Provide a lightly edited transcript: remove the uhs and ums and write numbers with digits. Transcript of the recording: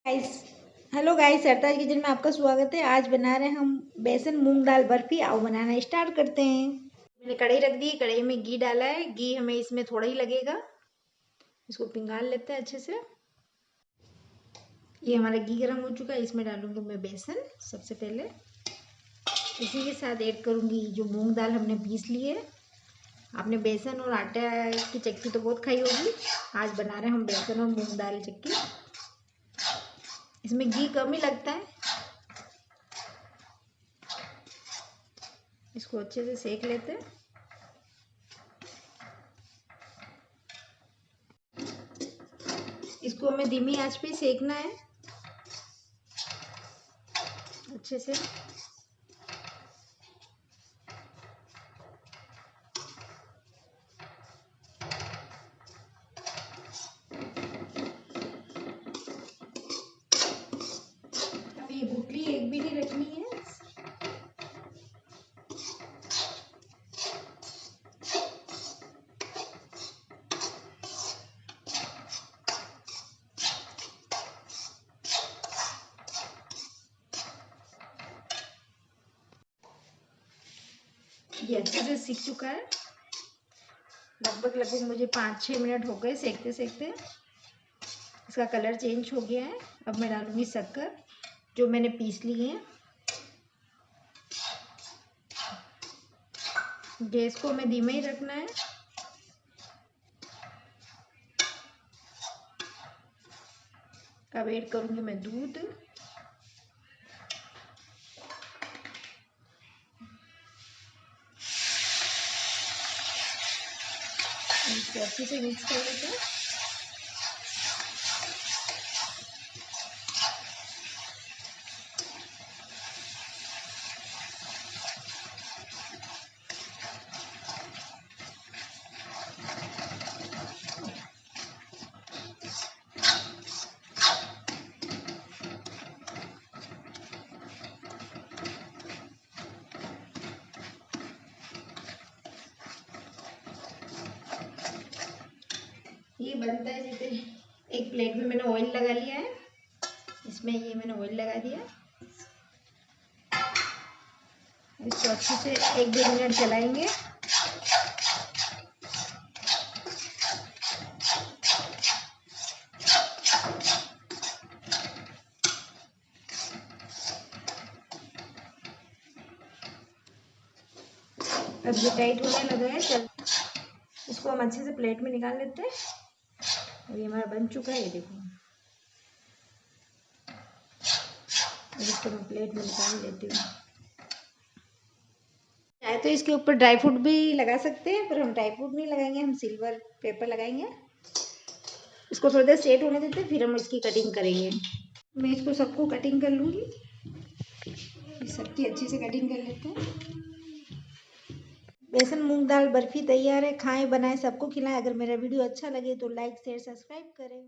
Guys, hello guys, सरताज kitchen में आपका स्वागत है। आज बना रहे हैं हम बेसन मूंग दाल बर्फी। आओ बनाना स्टार्ट करते हैं। मैंने कढ़ाई रख दी, कढ़ाई में घी डाला है। घी हमें इसमें थोड़ा ही लगेगा, इसको पिंगाल लेते हैं अच्छे से। ये हमारा घी गर्म हो चुका है, इसमें डालूंगी मैं बेसन। सबसे पहले इसी के साथ ऐड करूंगी जो मूंग दाल हमने पीस ली है। आपने बेसन और आटा की चक्की तो बहुत खाई होगी, आज बना रहे हैं हम बेसन और मूंग दाल चक्की। इसमें घी कम ही लगता है। इसको अच्छे से सेक लेते हैं। इसको हमें धीमी आंच पे सेकना है अच्छे से। अब ये गुठली एक भी नहीं रखनी है। ये अच्छे से सीख चुका है। लगभग मुझे 5-6 मिनट हो गए सेकते सेकते। इसका कलर चेंज हो गया है। अब मैं डालूंगी शक्कर जो मैंने पीस ली है। गैस को हमें धीमा ही रखना है। अब ऐड करूंगी मैं दूध। इसको अच्छे से मिक्स कर लेते हैं। ये बनता है जैसे एक प्लेट में मैंने ऑयल लगा लिया है, इसमें ये मैंने ऑयल लगा दिया। इसको अच्छे से 1-2 मिनट चलाएंगे। अब ये टाइट होने लगा है, चल इसको हम अच्छे से प्लेट में निकाल लेते हैं। अब ये हमारा बन चुका है, ये देखो। अब इसको मैं प्लेट में निकाल लेती हूँ। चाहे तो इसके ऊपर ड्राई फ्रूट भी लगा सकते हैं, पर हम ड्राई फ्रूट नहीं लगाएंगे, हम सिल्वर पेपर लगाएंगे। इसको थोड़ी देर सेट होने देते हैं, फिर हम इसकी कटिंग करेंगे। मैं इसको सबको कटिंग कर लूँगी। सबकी अच्छी से कटिंग कर लेते हैं। बेसन मूंग दाल बर्फी तैयार है। खाएं, बनाएं, सबको खिलाएं। अगर मेरा वीडियो अच्छा लगे तो लाइक शेयर सब्सक्राइब करें।